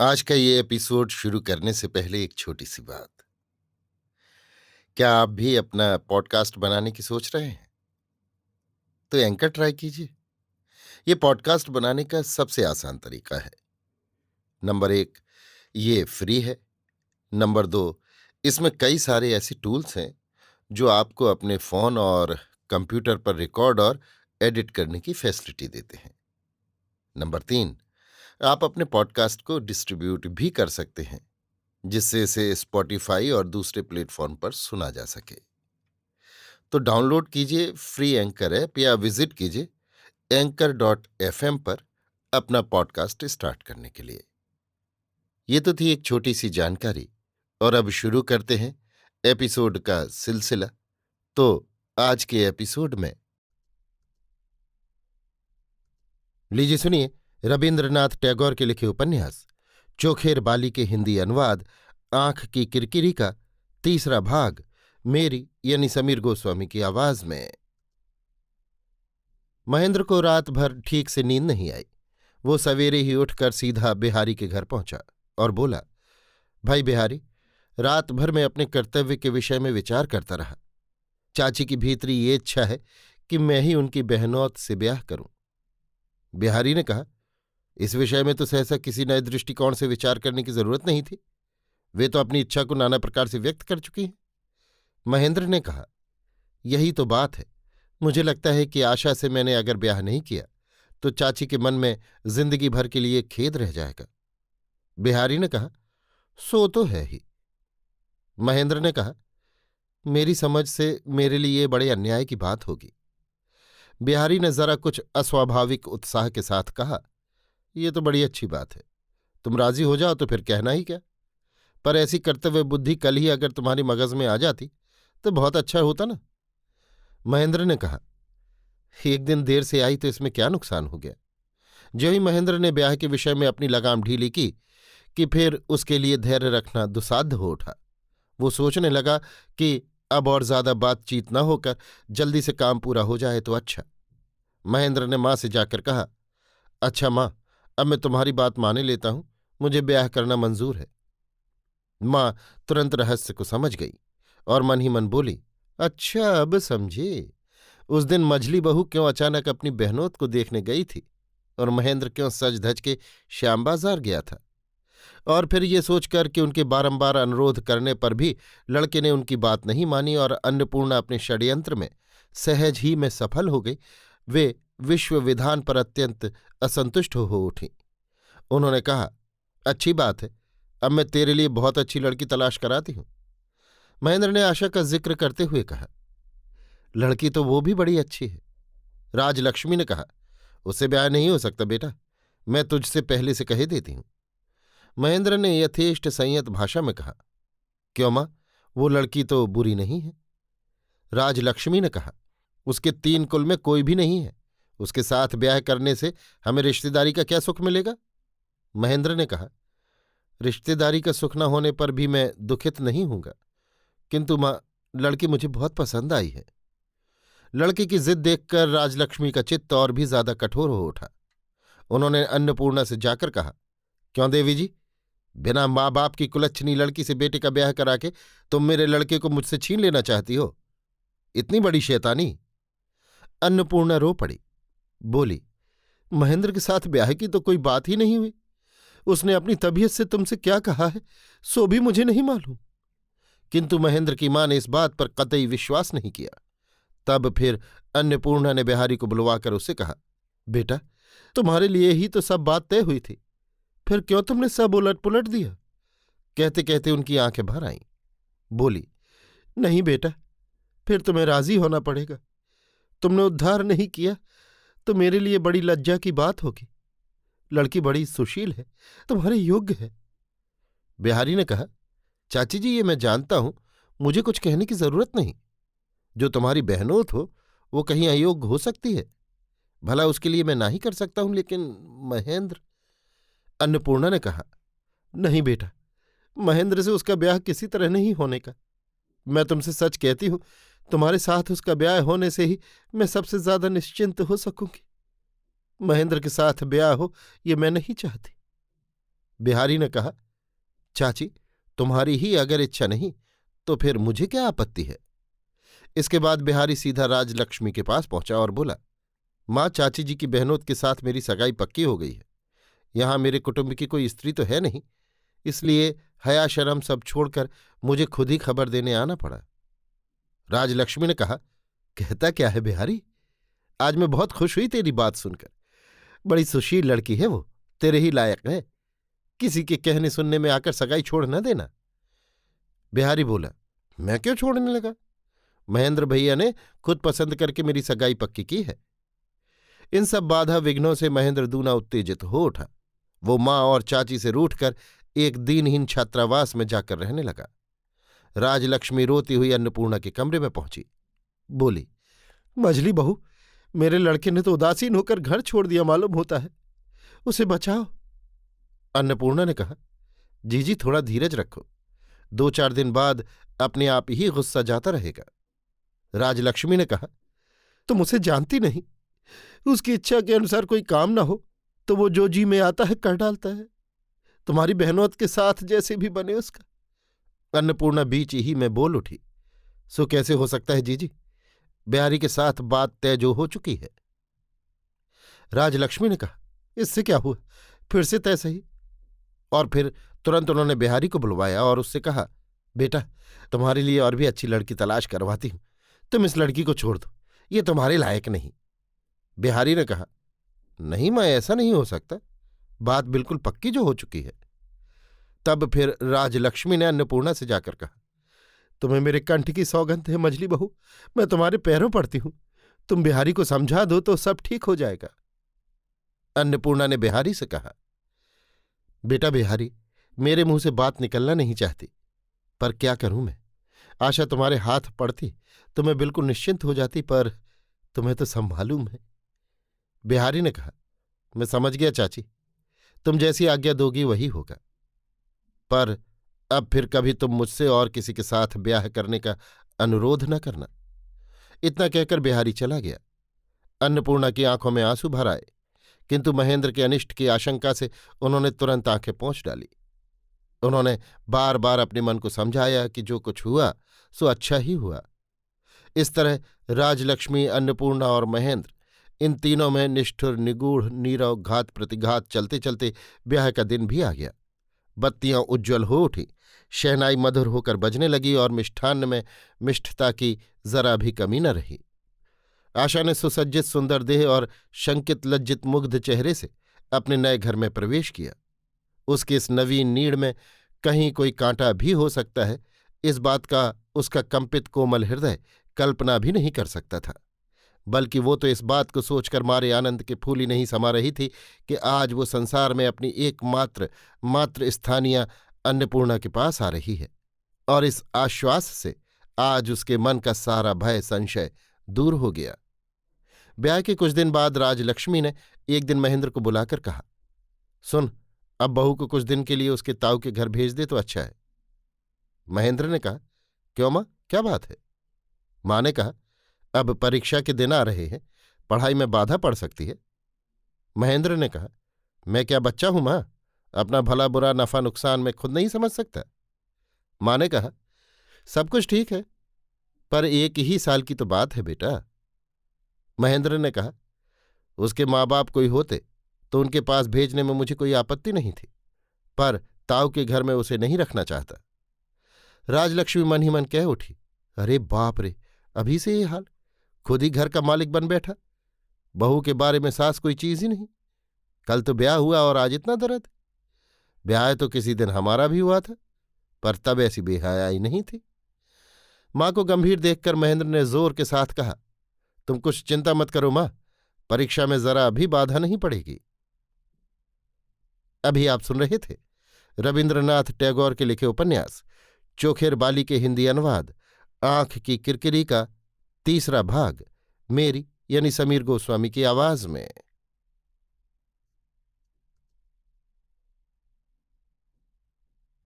आज का ये एपिसोड शुरू करने से पहले एक छोटी सी बात। क्या आप भी अपना पॉडकास्ट बनाने की सोच रहे हैं? तो एंकर ट्राई कीजिए। ये पॉडकास्ट बनाने का सबसे आसान तरीका है। नंबर 1, ये फ्री है। नंबर 2, इसमें कई सारे ऐसे टूल्स हैं जो आपको अपने फोन और कंप्यूटर पर रिकॉर्ड और एडिट करने की फैसिलिटी देते हैं। नंबर 3, आप अपने पॉडकास्ट को डिस्ट्रीब्यूट भी कर सकते हैं, जिससे इसे स्पॉटिफाई और दूसरे प्लेटफॉर्म पर सुना जा सके। तो डाउनलोड कीजिए फ्री एंकर ऐप या विजिट कीजिए anchor.fm पर अपना पॉडकास्ट स्टार्ट करने के लिए। ये तो थी एक छोटी सी जानकारी, और अब शुरू करते हैं एपिसोड का सिलसिला। तो आज के एपिसोड में लीजिए सुनिए रविन्द्रनाथ टैगोर के लिखे उपन्यास चोखेर बाली के हिंदी अनुवाद आंख की किरकिरी का तीसरा भाग, मेरी यानी समीर गोस्वामी की आवाज में। महेंद्र को रात भर ठीक से नींद नहीं आई। वो सवेरे ही उठकर सीधा बिहारी के घर पहुंचा और बोला, भाई बिहारी, रात भर मैं अपने कर्तव्य के विषय में विचार करता रहा। चाची की भीतरी ये इच्छा है कि मैं ही उनकी बहनौत से ब्याह करूं। बिहारी ने कहा, इस विषय में तो सहसा किसी नए दृष्टिकोण से विचार करने की जरूरत नहीं थी। वे तो अपनी इच्छा को नाना प्रकार से व्यक्त कर चुकी हैं। महेंद्र ने कहा, यही तो बात है। मुझे लगता है कि आशा से मैंने अगर ब्याह नहीं किया तो चाची के मन में जिंदगी भर के लिए खेद रह जाएगा। बिहारी ने कहा, सो तो है ही। महेंद्र ने कहा, मेरी समझ से मेरे लिए ये बड़े अन्याय की बात होगी। बिहारी ने जरा कुछ अस्वाभाविक उत्साह के साथ कहा, यह तो बड़ी अच्छी बात है। तुम राजी हो जाओ तो फिर कहना ही क्या। पर ऐसी कर्तव्य बुद्धि कल ही अगर तुम्हारी मगज में आ जाती तो बहुत अच्छा होता ना। महेंद्र ने कहा, एक दिन देर से आई तो इसमें क्या नुकसान हो गया। जो ही महेंद्र ने ब्याह के विषय में अपनी लगाम ढीली की कि फिर उसके लिए धैर्य रखना दुसाध्य हो उठा। वो सोचने लगा कि अब और ज्यादा बातचीत न होकर जल्दी से काम पूरा हो जाए तो अच्छा। महेंद्र ने मां से जाकर कहा, अच्छा मां, अब मैं तुम्हारी बात माने लेता हूं, मुझे ब्याह करना मंजूर है। मां तुरंत रहस्य को समझ गई और मन ही मन बोली, अच्छा अब समझे। उस दिन मझली बहू क्यों अचानक अपनी बहनोत को देखने गई थी और महेंद्र क्यों सज धज के श्याम बाजार गया था। और फिर ये सोचकर कि उनके बारंबार अनुरोध करने पर भी लड़के ने उनकी बात नहीं मानी और अन्नपूर्णा अपने षड्यंत्र में सहज ही में सफल हो गई, वे विश्व विधान पर अत्यंत असंतुष्ट हो उठी। उन्होंने कहा, अच्छी बात है, अब मैं तेरे लिए बहुत अच्छी लड़की तलाश कराती हूं। महेंद्र ने आशा का जिक्र करते हुए कहा, लड़की तो वो भी बड़ी अच्छी है। राजलक्ष्मी ने कहा, उससे ब्याह नहीं हो सकता बेटा, मैं तुझसे पहले से कह देती हूं। महेंद्र ने यथेष्ट संयत भाषा में कहा, क्यों मां, वो लड़की तो बुरी नहीं है। राजलक्ष्मी ने कहा, उसके 3 कुल में कोई भी नहीं है, उसके साथ ब्याह करने से हमें रिश्तेदारी का क्या सुख मिलेगा। महेंद्र ने कहा, रिश्तेदारी का सुख न होने पर भी मैं दुखित नहीं हूंगा, किंतु मां, लड़की मुझे बहुत पसंद आई है। लड़की की जिद देखकर राजलक्ष्मी का चित्त और भी ज्यादा कठोर हो उठा। उन्होंने अन्नपूर्णा से जाकर कहा, क्यों देवी जी, बिना माँ बाप की कुलच्छनी लड़की से बेटे का ब्याह करा के तुम मेरे लड़के को मुझसे छीन लेना चाहती हो? इतनी बड़ी शैतानी। अन्नपूर्णा रो पड़ी, बोली, महेंद्र के साथ ब्याह की तो कोई बात ही नहीं हुई। उसने अपनी तबीयत से तुमसे क्या कहा है सो भी मुझे नहीं मालूम। किंतु महेंद्र की मां ने इस बात पर कतई विश्वास नहीं किया। तब फिर अन्नपूर्णा ने बिहारी को बुलवाकर उससे कहा, बेटा, तुम्हारे लिए ही तो सब बात तय हुई थी, फिर क्यों तुमने सब उलट पुलट दिया। कहते कहते उनकी आंखें भर आईं। बोली, नहीं बेटा, फिर तुम्हें राजी होना पड़ेगा। तुमने उद्धार नहीं किया तो मेरे लिए बड़ी लज्जा की बात होगी। लड़की बड़ी सुशील है, तुम्हारे योग्य है। बिहारी ने कहा, चाची जी, ये मैं जानता हूं, मुझे कुछ कहने की जरूरत नहीं। जो तुम्हारी बहनोत हो वो कहीं अयोग्य हो सकती है, भला उसके लिए मैं ना ही कर सकता हूं, लेकिन महेंद्र। अन्नपूर्णा ने कहा, नहीं बेटा, महेंद्र से उसका ब्याह किसी तरह नहीं होने का। मैं तुमसे सच कहती हूं, तुम्हारे साथ उसका ब्याह होने से ही मैं सबसे ज्यादा निश्चिंत हो सकूंगी। महेंद्र के साथ ब्याह हो ये मैं नहीं चाहती। बिहारी ने कहा, चाची, तुम्हारी ही अगर इच्छा नहीं तो फिर मुझे क्या आपत्ति है। इसके बाद बिहारी सीधा राजलक्ष्मी के पास पहुंचा और बोला, माँ, चाची जी की बहनोत के साथ मेरी सगाई पक्की हो गई है। यहां मेरे कुटुंब की कोई स्त्री तो है नहीं, इसलिए हया शर्म सब छोड़कर मुझे खुद ही खबर देने आना पड़ा। राजलक्ष्मी ने कहा, कहता क्या है बिहारी, आज मैं बहुत खुश हुई तेरी बात सुनकर। बड़ी सुशील लड़की है वो, तेरे ही लायक है। किसी के कहने सुनने में आकर सगाई छोड़ न देना। बिहारी बोला, मैं क्यों छोड़ने लगा? महेंद्र भैया ने खुद पसंद करके मेरी सगाई पक्की की है। इन सब बाधा विघ्नों से महेंद्र दूना उत्तेजित हो उठा। वो माँ और चाची से रूठकर एक दीनहीन छात्रावास में जाकर रहने लगा। राजलक्ष्मी रोती हुई अन्नपूर्णा के कमरे में पहुंची। बोली, मझली बहू, मेरे लड़के ने तो उदासीन होकर घर छोड़ दिया मालूम होता है, उसे बचाओ। अन्नपूर्णा ने कहा, जीजी थोड़ा धीरज रखो, 2-4 दिन बाद अपने आप ही गुस्सा जाता रहेगा। राजलक्ष्मी ने कहा, तुम उसे जानती नहीं, उसकी इच्छा के अनुसार कोई काम ना हो तो वो जो जी में आता है कर डालता है। तुम्हारी बहनोत के साथ जैसे भी बने उसका। अन्नपूर्णा बीच ही में बोल उठी, सो कैसे हो सकता है जीजी? बिहारी के साथ बात तय जो हो चुकी है। राजलक्ष्मी ने कहा, इससे क्या हुआ, फिर से तय सही। और फिर तुरंत उन्होंने बिहारी को बुलवाया और उससे कहा, बेटा, तुम्हारे लिए और भी अच्छी लड़की तलाश करवाती हूं, तुम इस लड़की को छोड़ दो, ये तुम्हारे लायक नहीं। बिहारी ने कहा, नहीं मां, ऐसा नहीं हो सकता, बात बिल्कुल पक्की जो हो चुकी है। तब फिर राजलक्ष्मी ने अन्नपूर्णा से जाकर कहा, तुम्हें मेरे कंठ की सौगंध है मझली बहू, मैं तुम्हारे पैरों पड़ती हूं, तुम बिहारी को समझा दो तो सब ठीक हो जाएगा। अन्नपूर्णा ने बिहारी से कहा, बेटा बिहारी, मेरे मुंह से बात निकलना नहीं चाहती, पर क्या करूं मैं। आशा तुम्हारे हाथ पड़ती तो मैं बिल्कुल निश्चिंत हो जाती, पर तुम्हें तो सब मालूम है। बिहारी ने कहा, मैं समझ गया चाची, तुम जैसी आज्ञा दोगी वही होगा, पर अब फिर कभी तुम मुझसे और किसी के साथ ब्याह करने का अनुरोध न करना। इतना कहकर बिहारी चला गया। अन्नपूर्णा की आंखों में आंसू भर आए, किंतु महेंद्र के अनिष्ट की आशंका से उन्होंने तुरंत आंखें पोंछ डाली। उन्होंने बार बार अपने मन को समझाया कि जो कुछ हुआ सो अच्छा ही हुआ। इस तरह राजलक्ष्मी, अन्नपूर्णा और महेंद्र, इन तीनों में निष्ठुर, निगूढ़, नीरव घात प्रतिघात चलते चलते ब्याह का दिन भी आ गया। बत्तियां उज्ज्वल हो उठी, शहनाई मधुर होकर बजने लगी और मिष्ठान्न में मिष्ठता की जरा भी कमी न रही। आशा ने सुसज्जित सुंदर देह और शंकित लज्जित मुग्ध चेहरे से अपने नए घर में प्रवेश किया। उसके इस नवीन नीड़ में कहीं कोई कांटा भी हो सकता है, इस बात का उसका कंपित कोमल हृदय कल्पना भी नहीं कर सकता था। बल्कि वो तो इस बात को सोचकर मारे आनंद के फूल ही नहीं समा रही थी कि आज वो संसार में अपनी एकमात्र स्थानीय अन्नपूर्णा के पास आ रही है, और इस आश्वास से आज उसके मन का सारा भय संशय दूर हो गया। ब्याह के कुछ दिन बाद राजलक्ष्मी ने एक दिन महेंद्र को बुलाकर कहा, सुन, अब बहू को कुछ दिन के लिए उसके ताऊ के घर भेज दे तो अच्छा है। महेंद्र ने कहा, क्यों मां, क्या बात है? मां ने कहा, अब परीक्षा के दिन आ रहे हैं, पढ़ाई में बाधा पड़ सकती है। महेंद्र ने कहा, मैं क्या बच्चा हूं मां, अपना भला बुरा नफा नुकसान में खुद नहीं समझ सकता। मां ने कहा, सब कुछ ठीक है, पर 1 ही साल की तो बात है बेटा। महेंद्र ने कहा, उसके माँ बाप कोई होते तो उनके पास भेजने में मुझे कोई आपत्ति नहीं थी, पर ताऊ के घर में उसे नहीं रखना चाहता। राजलक्ष्मी मन ही मन कह उठी, अरे बाप रे, अभी से ये हाल, खुद ही घर का मालिक बन बैठा। बहू के बारे में सास कोई चीज ही नहीं। कल तो ब्याह हुआ और आज इतना दर्द। ब्याह तो किसी दिन हमारा भी हुआ था, पर तब ऐसी बेहयाई नहीं थी। मां को गंभीर देखकर महेंद्र ने जोर के साथ कहा, तुम कुछ चिंता मत करो मां, परीक्षा में जरा भी बाधा नहीं पड़ेगी। अभी आप सुन रहे थे रविन्द्रनाथ टैगोर के लिखे उपन्यास चोखेर बाली के हिंदी अनुवाद आंख की किरकिरी का 3रा भाग, मेरी यानी समीर गोस्वामी की आवाज में।